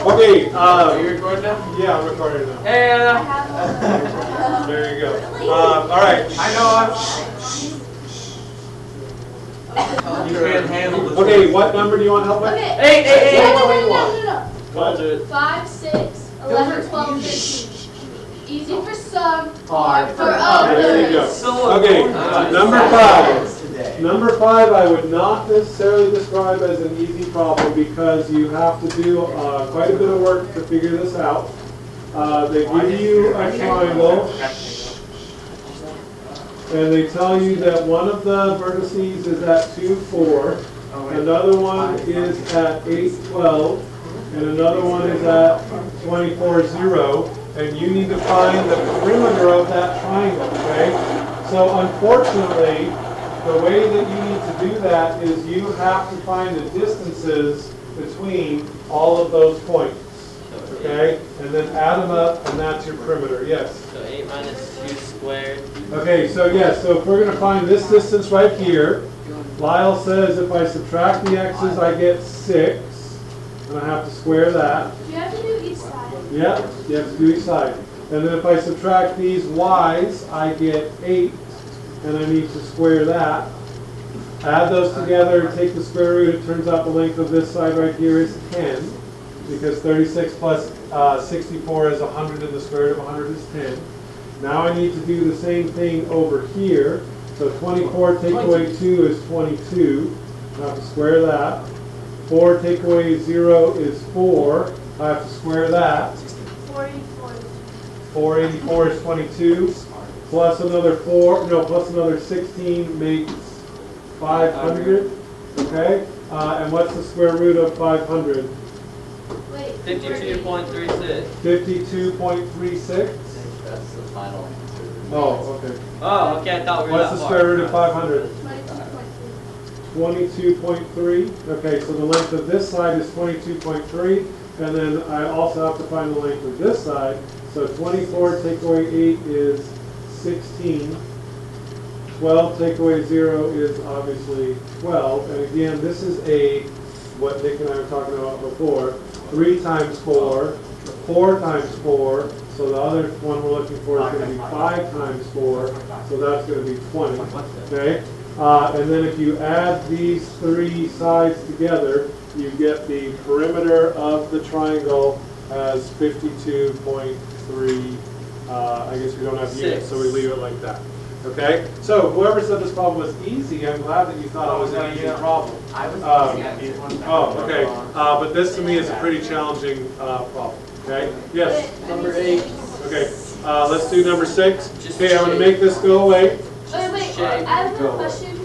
Okay, Are you recording now? yeah, I'm recording now. Hey, Anna. There you go. All right. I know you can't handle this. Okay, what number do you want help with? Okay. Hey, hey, hey. No. What? 5, 6, 11, 12, 13. Easy for some, Hard hard for There you go. others. Okay, number 5. Number 5 I would not necessarily describe as an easy problem because you have to do quite a bit of work to figure this out. They give you a triangle and they tell you that one of the vertices is at 2, 4, another one is at 8, 12, and another one is at 24, 0, and you need to find the perimeter of that triangle, okay? So unfortunately, the way that you need to do that is you have to find the distances between all of those points, okay? And then add them up, and that's your perimeter, yes? So 8 minus 2 squared. Okay, so yes, so if we're going to find this distance right here, Lyle says if I subtract the x's, I get 6, and I have to square that. You have to do each side. Yeah, you have to do each side. And then if I subtract these y's, I get 8, and I need to square that. Add those together, take the square root, it turns out the length of this side right here is 10, because 36 plus 64 is 100, and the square root of 100 is 10. Now I need to do the same thing over here. So 24 take away 2 is 22. I have to square that. 4 take away 0 is 4. I have to square that. 44. 484 is 22. Plus another 4, no, plus another 16 makes 500. Okay? And what's the square root of 500? Wait. 52.36. 52.36. That's the final answer. Oh, okay. Oh, okay, I thought we were What's that the far. square root of 500? 22.3. 22.3. Okay, so the length of this side is 22.3, and then I also have to find the length of this side. So 24 take away 8 is 16. 12 take away 0 is obviously 12. And again, this is what Nick and I were talking about before, 3 times 4, 4 times 4. So the other one we're looking for is going to be 5 times 4. So that's going to be 20. Okay? And then if you add these 3 sides together, you get the perimeter of the triangle as 52.3. I guess we don't have units, so we leave it like that. Okay? So whoever said this problem was easy, I'm glad that you thought it was an easy problem. I was Oh, okay. But this to me is a pretty challenging problem. Okay? Yes? Number 8. Okay. Let's do number 6. Just Okay, I'm going to shake. make this go away. Wait. I have a question.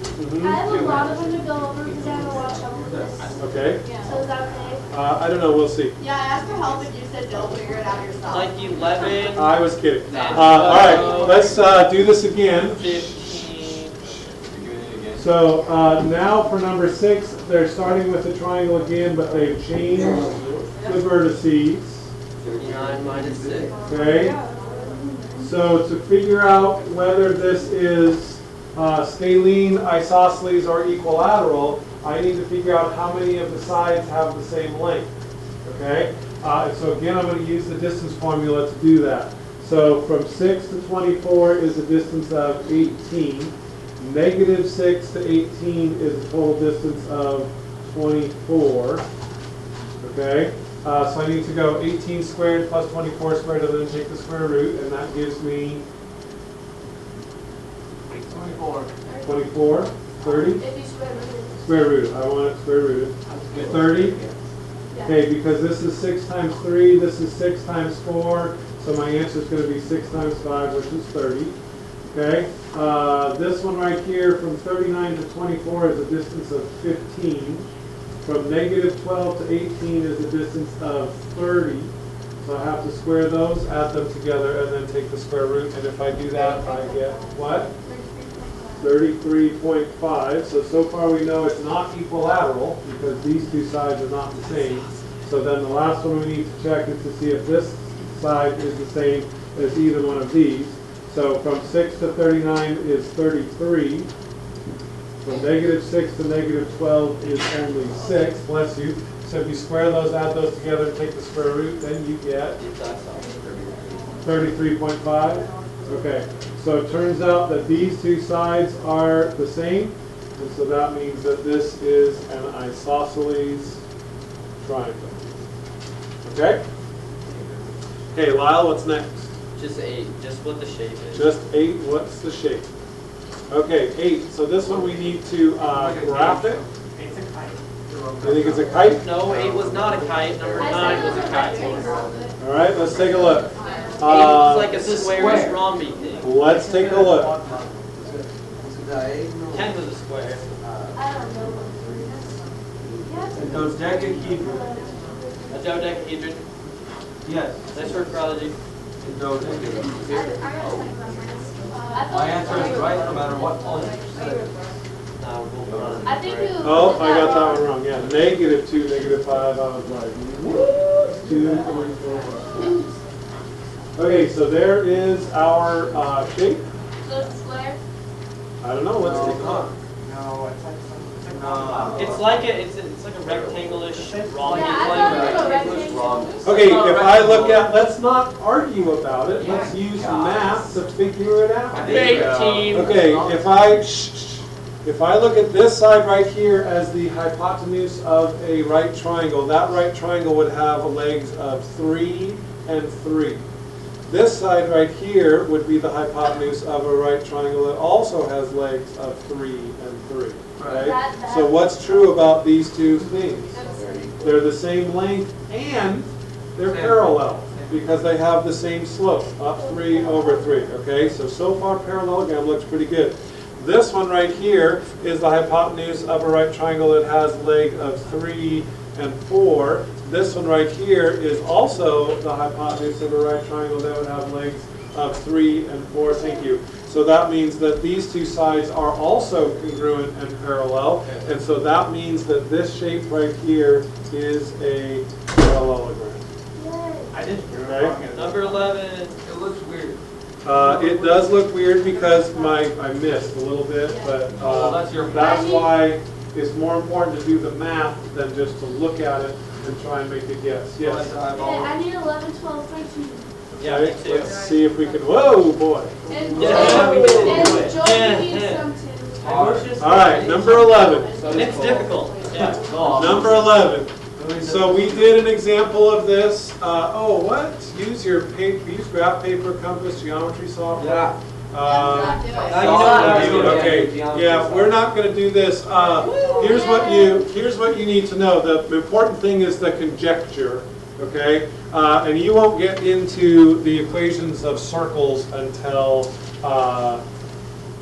I have a lot of them to go over because I have a lot of trouble with this. Okay? So is that okay? I don't know. We'll see. Yeah, I asked for help and you said don't figure it out yourself. Like 11, I was kidding. And All right. Let's do this again. 15. So now for number 6, they're starting with the triangle again, but they've changed the vertices. 39 minus 6. Okay? So to figure out whether this is scalene, isosceles, or equilateral, I need to figure out how many of the sides have the same length. Okay? And so again, I'm going to use the distance formula to do that. So from 6 to 24 is a distance of 18. Negative 6 to 18 is a total distance of 24. Okay? So I need to go 18 squared plus 24 squared and then take the square root, and that gives me 24, 30. If you square root it. Square root, I want it square rooted. 30. Yeah. Okay, because this is 6 times 3, this is 6 times 4, so my answer is going to be 6 times 5, which is 30. Okay, this one right here from 39 to 24 is a distance of 15. From negative 12 to 18 is a distance of 30. So I have to square those, add them together, and then take the square root. And if I do that, I get what? 33.5. So far we know it's not equilateral because these two sides are not the same. So then the last one we need to check is to see if this side is the same as either one of these. So from 6 to 39 is 33. From negative 6 to negative 12 is only 6, bless you. So if you square those, add those together, and take the square root, then you get 33.5. Okay, so it turns out that these two sides are the same, and so that means that this is an isosceles triangle. Okay? Okay, Lyle, what's next? Just 8, just what the shape is. Just 8, what's the shape? Okay, 8, so this one we need to graph it. It's a kite. You think it's a kite? No, 8 was not a kite, number I 9 said was a it was kite. rectangle. All right, let's take a look. 8 was like a square rhomby thing. Let's take a look. 10 was a square. I don't know. And those dodecahedron. A dodecahedron. Yes. Nice word, prodigy. And dodecahedron. My answer is right no matter what point you say. I think you. Oh, I got that one wrong. Yeah, -2, -5. I was like, what? 2, 3, 4, 5. Okay, so there is our shape. So it's square. I don't know. Let's take a look. No, it's like It's like a rectangle-ish rhomby Yeah, I thing. thought it was a rectangle. Okay, if I look at, let's not argue about it. Let's use math to figure it out. Big team. Okay, if I look at this side right here as the hypotenuse of a right triangle, that right triangle would have legs of 3 and 3. This side right here would be the hypotenuse of a right triangle that also has legs of 3 and 3. Okay? So what's true about these two things? They're the same length and they're parallel because they have the same slope, up 3 over 3. Okay, so far parallelogram looks pretty good. This one right here is the hypotenuse of a right triangle that has leg of 3 and 4. This one right here is also the hypotenuse of a right triangle that would have legs of 3 and 4. Thank you. So that means that these two sides are also congruent and parallel. And so that means that this shape right here is a parallelogram. I didn't hear it Okay. wrong. Number 11. It looks weird. It does look weird because I missed a little bit, but Oh, that's your that's why it's more important to do the math than just to look at it and try and make a guess. Yes. Okay, I need 11, 12, 13. Yeah, me Okay, too. let's see if we can. Whoa, boy! And Yeah, we Joel, did it. and Joel Yeah, needs yeah. some too. All right, number 11. It's difficult. Yeah. Number 11. So we did an example of this. Use your paper, use graph paper, compass, geometry software. Yeah. Uh, Do it. Now you know what I was doing. Okay, yeah, we're not going to do this. Here's what you need to know. The important thing is the conjecture, okay? And you won't get into the equations of circles until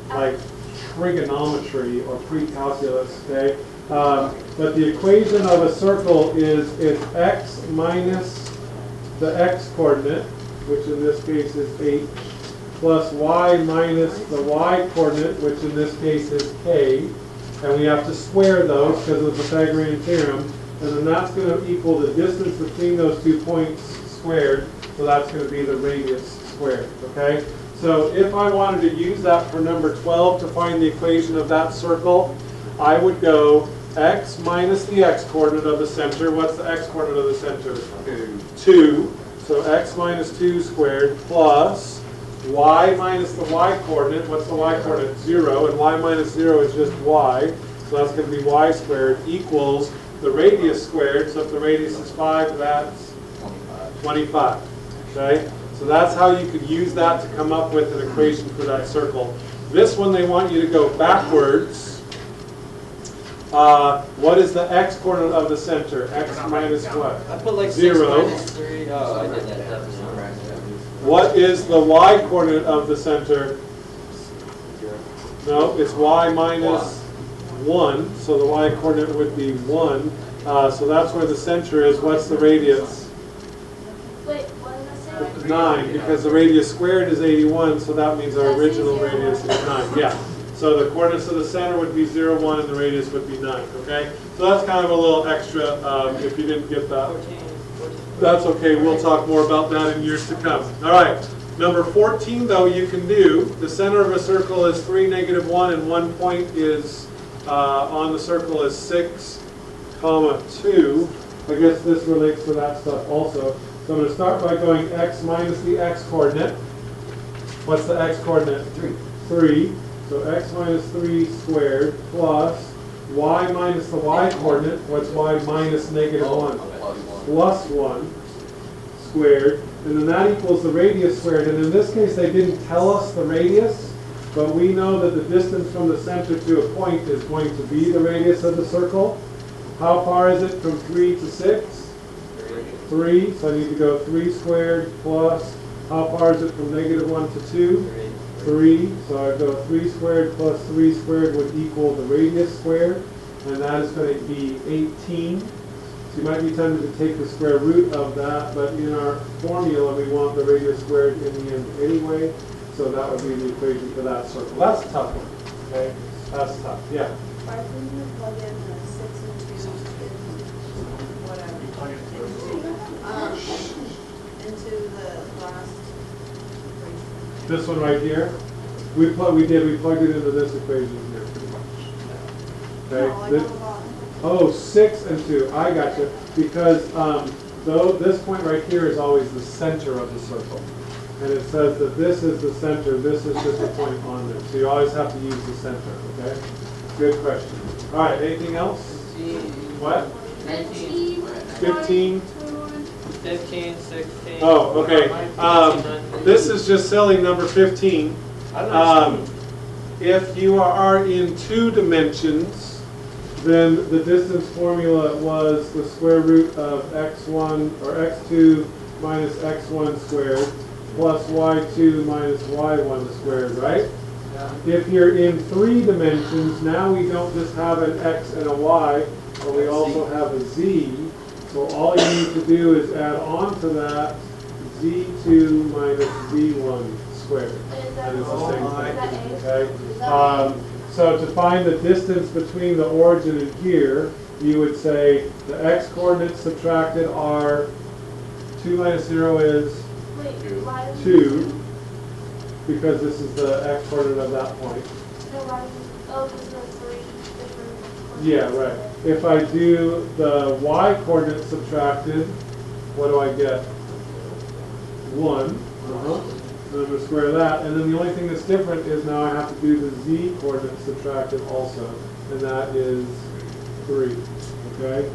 like trigonometry or pre-calculus, okay? But the equation of a circle is x minus the x coordinate, which in this case is h, plus y minus the y coordinate, which in this case is k, and we have to square those because of the Pythagorean theorem, and then that's going to equal the distance between those 2 points squared, so that's going to be the radius squared, okay? So if I wanted to use that for number 12 to find the equation of that circle, I would go x minus the x coordinate of the center. What's the x coordinate of the center? 2. So x minus 2 squared plus y minus the y coordinate. What's the y coordinate? 0. And y minus 0 is just y. So that's going to be y squared equals the radius squared. So if the radius is 5, that's 25. Okay? So that's how you could use that to come up with an equation for that circle. This one, they want you to go backwards. What is the x coordinate of the center? X minus what? I put like 6 0. minus 3. Oh, I did that. What is the y coordinate of the center? No, it's y minus 1. So the y coordinate would be 1. So that's where the center is. What's the radius? Wait, what did I say? 9, because the radius squared is 81, so that means our That's original easier. radius is 9. Yeah. So the coordinates of the center would be 0, 1, and the radius would be 9, okay? So that's kind of a little extra if you didn't get that. That's okay, we'll talk more about that in years to come. All right, number 14, though, you can do. The center of a circle is 3, -1, and 1 point is on the circle is 6, 2. I guess this relates to that stuff also. So I'm going to start by going x minus the x coordinate. What's the x coordinate? 3. So x minus 3 squared plus y minus the y coordinate. What's y minus negative 1? Plus 1 squared. And then that equals the radius squared. And in this case, they didn't tell us the radius, but we know that the distance from the center to a point is going to be the radius of the circle. How far is it from 3 to 6? 3. So I need to go 3 squared plus, how far is it from negative 1 to 2? 3. So I go 3 squared plus 3 squared would equal the radius squared, and that is going to be 18. So you might be tempted to take the square root of that, but in our formula we want the radius squared in the end anyway, so that would be the equation for that circle. That's a tough one, okay? That's tough, yeah. Why couldn't you plug in the 6 and 2 into the last equation? This one right here, we plugged it into this equation here pretty much. Okay. No, like on the bottom. Oh, 6 and 2, I got you. Because though this point right here is always the center of the circle. And it says that this is the center, this is just a point on there. So you always have to use the center, okay? Good question. All right, anything else? What? 15. 15. 15, 16. Oh, okay. This is just silly, number 15. If you are in 2 dimensions, then the distance formula was the square root of x1 or x2 minus x1 squared plus y2 minus y1 squared, right? If you're in 3 dimensions, now we don't just have an x and a y, but we also have a z. So all you need to do is add on to that z2 minus z1 squared. And it's the same thing, okay? So to find the distance between the origin and here, you would say the x coordinates subtracted are 2 minus 0 is Wait, why is 2, because this is the x coordinate of that point. No, why is oh, because there's 3 different. Yeah, right. If I do the y coordinate subtracted, what do I get? 1. So I'm going to square that, and then the only thing that's different is now I have to do the z coordinate subtracted also, and that is 3. Okay?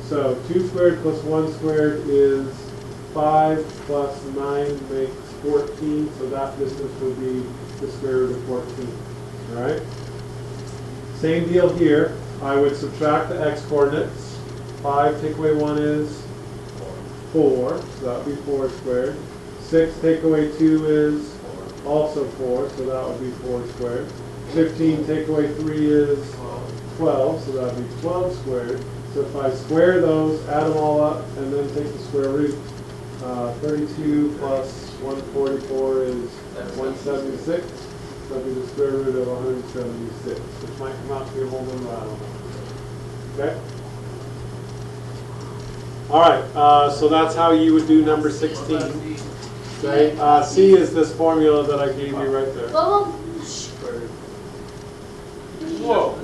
So 2 squared plus 1 squared is 5 plus 9 makes 14, so that distance would be the square root of 14. Alright? Same deal here. I would subtract the x coordinates. 5 take away 1 is 4, so that would be 4 squared. 6 take away 2 is also 4, so that would be 4 squared. 15 take away 3 is 12, so that would be 12 squared. So if I square those, add them all up, and then take the square root, 32 plus 144 is 176. So that would be the square root of 176, which might come out to be a whole number, I don't know. Okay? All right, so that's how you would do number 16. Okay, C is this formula that I gave you right there. Whoa, Whoa.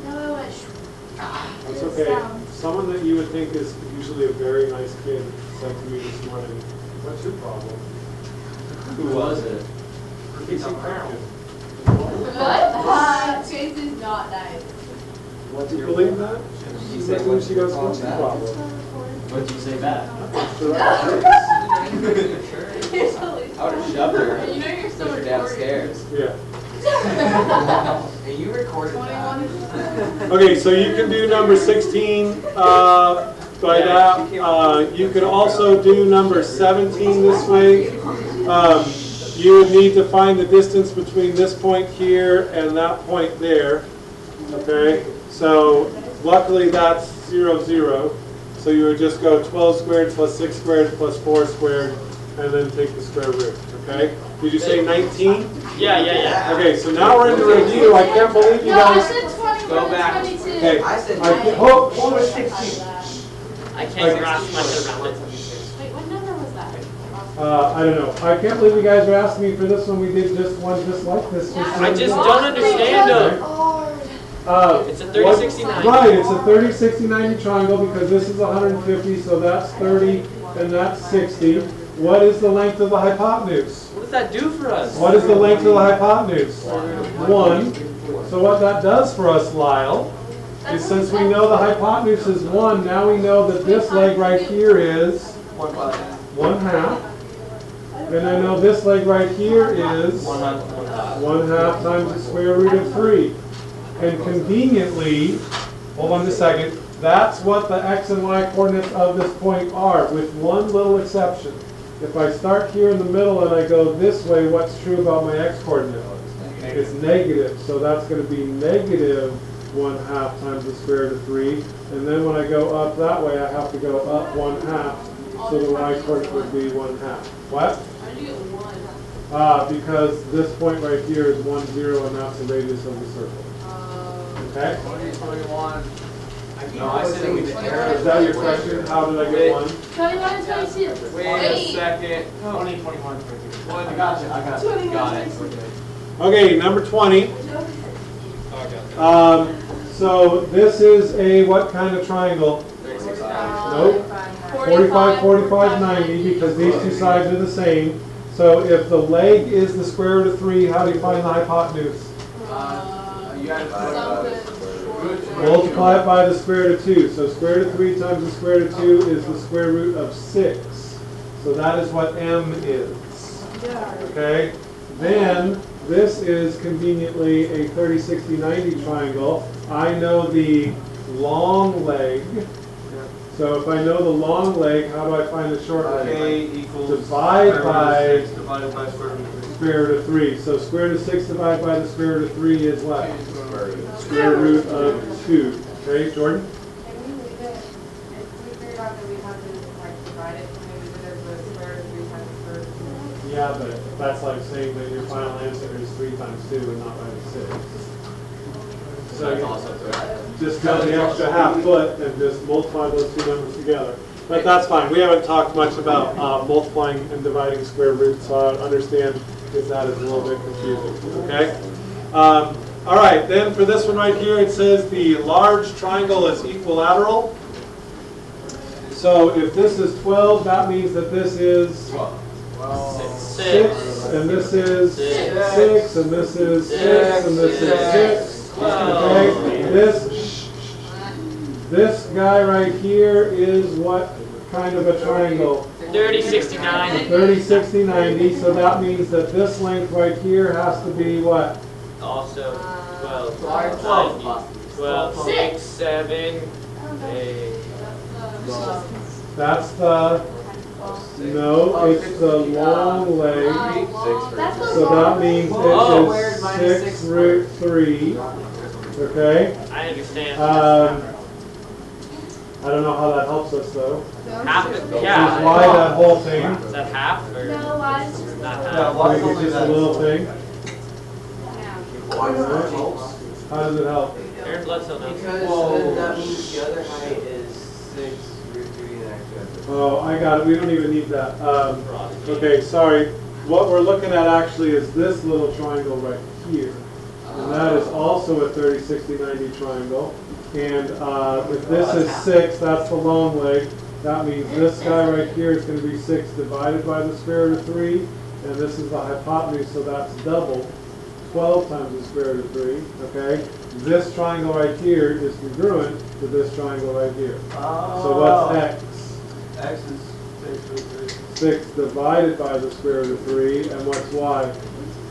no, wait. That's okay. Someone that you would think is usually a very nice kid said to me this morning, "What's your problem?" Who was it? Casey Crown. What? Chase is not nice. Do you believe that? She said when she goes, "What's your problem?" What'd you say back? It's the right place. You're totally I would've shoved her. You know you're so Pushed her downstairs. Yeah. Hey, you recorded that. 21. Okay, so you can do number 16 by that. You could also do number 17 this way. You would need to find the distance between this point here and that point there. Okay, so luckily that's 0, 0. So you would just go 12 squared plus 6 squared plus 4 squared, and then take the square root. Okay? Did you say 19? Yeah. Okay, so now we're in the review. I can't believe you No, I guys. said 21 Go back. and 22. Okay, I said hold. what was 16? I can't grasp my head around it. Wait, what number was that? I don't know. I can't believe you guys are asking me for this one. We did just one just like this. I just don't understand them. It's a 30, 60, 90. Right, it's a 30, 60, 90 triangle because this is 150, so that's 30 and that's 60. What is the length of the hypotenuse? What does that do for us? What is the length of the hypotenuse? 1. So what that does for us, Lyle, is since we know the hypotenuse is 1, now we know that this leg right here is 1/2. And I know this leg right here is 1/2 times the square root of 3. And conveniently, hold on a second, that's what the x and y coordinates of this point are, with one little exception. If I start here in the middle and I go this way, what's true about my x coordinate? It's negative, so that's going to be negative 1/2 times the square root of 3. And then when I go up that way, I have to go up 1/2, so the y coordinate would be 1/2. What? How did you get 1? Because this point right here is 1, 0, and that's the radius of the circle. Okay? 21. No, I said we did. Is that your question? How did I get 1? 21 and 22. Wait a second. 20, 21, 22. I got you, I got you. Got it. Okay, number 20. So this is a what kind of triangle? Nope. 45, 45, 90, because these two sides are the same. So if the leg is the square root of 3, how do you find the hypotenuse? You had to Multiply it by the square root of 2. So square root of 3 times the square root of 2 is the square root of 6. So that is what m is. Okay? Then this is conveniently a 30, 60, 90 triangle. I know the long leg. So if I know the long leg, how do I find the short leg? K equals Divide by divided by square root of 3. square root of 3. So square root of 6 divided by the square root of 3 is what? Square root of 2. Okay, Jordan? Can we leave it, if we figured out that we have to like divide it, can we leave it as the square root of 3 times the square root of 2? Yeah, but that's like saying that your final answer is 3 times 2 and not by 6. So That's also correct. just go the extra half foot and just multiply those two numbers together. But that's fine. We haven't talked much about multiplying and dividing square roots, so I understand if that is a little bit confusing. Okay? All right, then for this one right here, it says the large triangle is equilateral. So if this is 12, that means that this is 6, and this is 6, and this is 6, and this is 6. Okay, this guy right here is what kind of a triangle? 30, 60, 90. 30, 60, 90. So that means that this length right here has to be what? Also 12, 12. 12, 6, 7, 8. That's the, no, it's the long leg. That's the So that means Oh, it where's is minus 6 6? root 3. Okay? I understand. I don't know how that helps us though. Half it, Just yeah. why that whole thing? Is that half or No, why is it not Yeah, half? why Like it's just a little thing. Why does that help? How does it help? Aaron Bledsoe knows. Because then that means the other height is 6 root 3 and extra. Oh, I got it. We don't even need that. Okay, sorry. What we're looking at actually is this little triangle right here. And that is also a 30, 60, 90 triangle. And if this is 6, that's the long leg. That means this guy right here is going to be 6 divided by the square root of 3. And this is the hypotenuse, so that's double. 12 times the square root of 3. Okay? This triangle right here is congruent to this triangle right here. So what's x? X is 6 root 6 divided by the square root of 3. And what's y?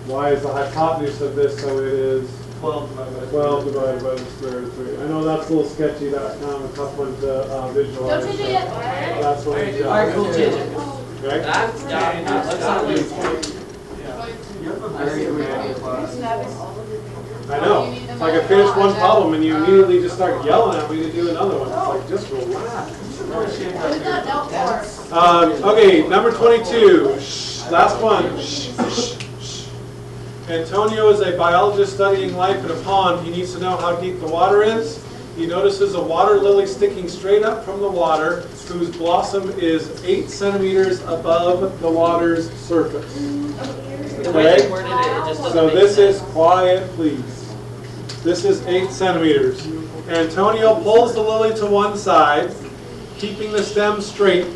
Y is the hypotenuse of this, so it is 3. 12 divided by 12 divided by the square root of 3. I know that's a little sketchy. That's kind of a tough one to visualize. Don't change it yet. That's what we Alright, cool. got. Okay? That's done. Let's not lose. You have a very good class. I know. It's like I finished one problem and you immediately just start yelling at me to do another one. It's like, just relax. Who's that note for? Okay, number 22. Shh, last one. Shh, shh, shh. Antonio is a biologist studying life in a pond. He needs to know how deep the water is. He notices a water lily sticking straight up from the water, whose blossom is 8 centimeters above the water's surface. The way Okay? you worded it, it just doesn't So make this sense. is quiet, please. This is 8 centimeters. Antonio pulls the lily to one side, keeping the stem straight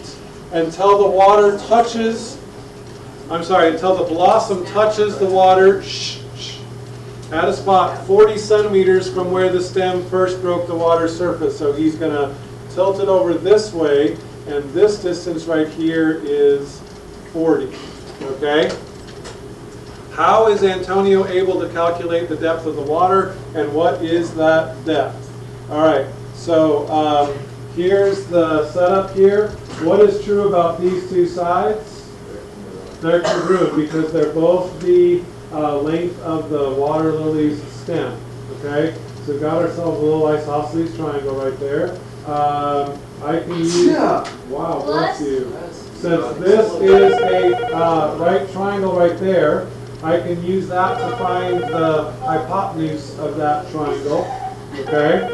until the water touches, until the blossom touches the water at a spot 40 centimeters from where the stem first broke the water surface. So he's going to tilt it over this way, and this distance right here is 40. Okay? How is Antonio able to calculate the depth of the water, and what is that depth? All right, so here's the setup here. What is true about these two sides? They're congruent because they're both the length of the water lily's stem. Okay, so we've got ourselves a little isosceles triangle right there. I can use, wow, bless you. Since this is a right triangle right there, I can use that to find the hypotenuse of that triangle. Okay?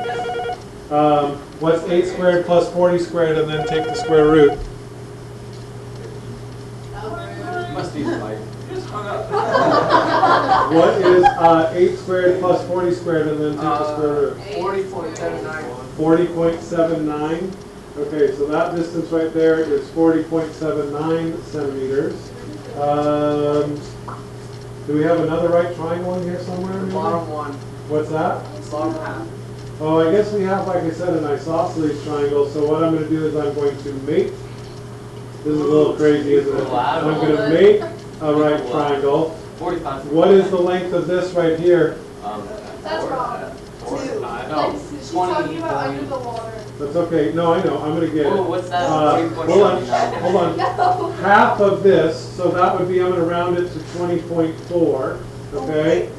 What's 8 squared plus 40 squared, and then take the square root? Must be like. What is 8 squared plus 40 squared, and then take the square root? 40.79. 40.79. Okay, so that distance right there is 40.79 centimeters. Do we have another right triangle in here somewhere? Maybe? Bottom one. What's that? Bottom half. Oh, I guess we have, like I said, an isosceles triangle. So what I'm going to do is I'm going to make, this is a little crazy, isn't it? Wow. I'm going to make a right triangle. 45. What is the length of this right here? That's wrong. No, She's talking about under the water. That's okay. No, I know. I'm going to get Whoa, it. what's that? Hold on. Hold on. No. Half of this, so that would be, I'm going to round it to 20.4. Okay.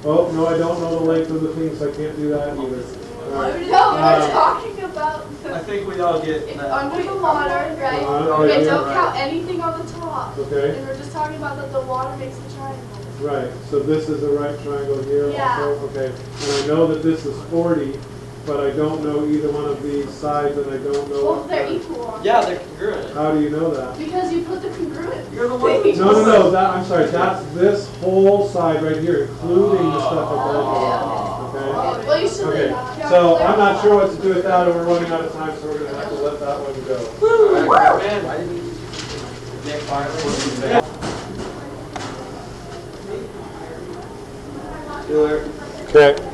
Oh, no, I don't know the length of the thing, so I can't do that either. All right. No, we're talking about I think we all get it's that. under the water, right? Okay, And yeah. don't count anything on the top. Okay. And we're just talking about that the water makes the triangle. Right, so this is a right triangle here Yeah. also? Okay. And I know that this is 40, but I don't know either one of these sides, and I don't know. Well, what they're the- equal. aren't Yeah, they? they're congruent. How do you know that? Because you put the congruent. You're the one who No, I'm sorry, that's this whole side right here, including the stuff above it. Okay? Well, you should Okay, not. so I'm not sure what to do with that, and we're running out of time, so we're gonna have to let that one go. Man, why didn't you Nick Fire? Okay.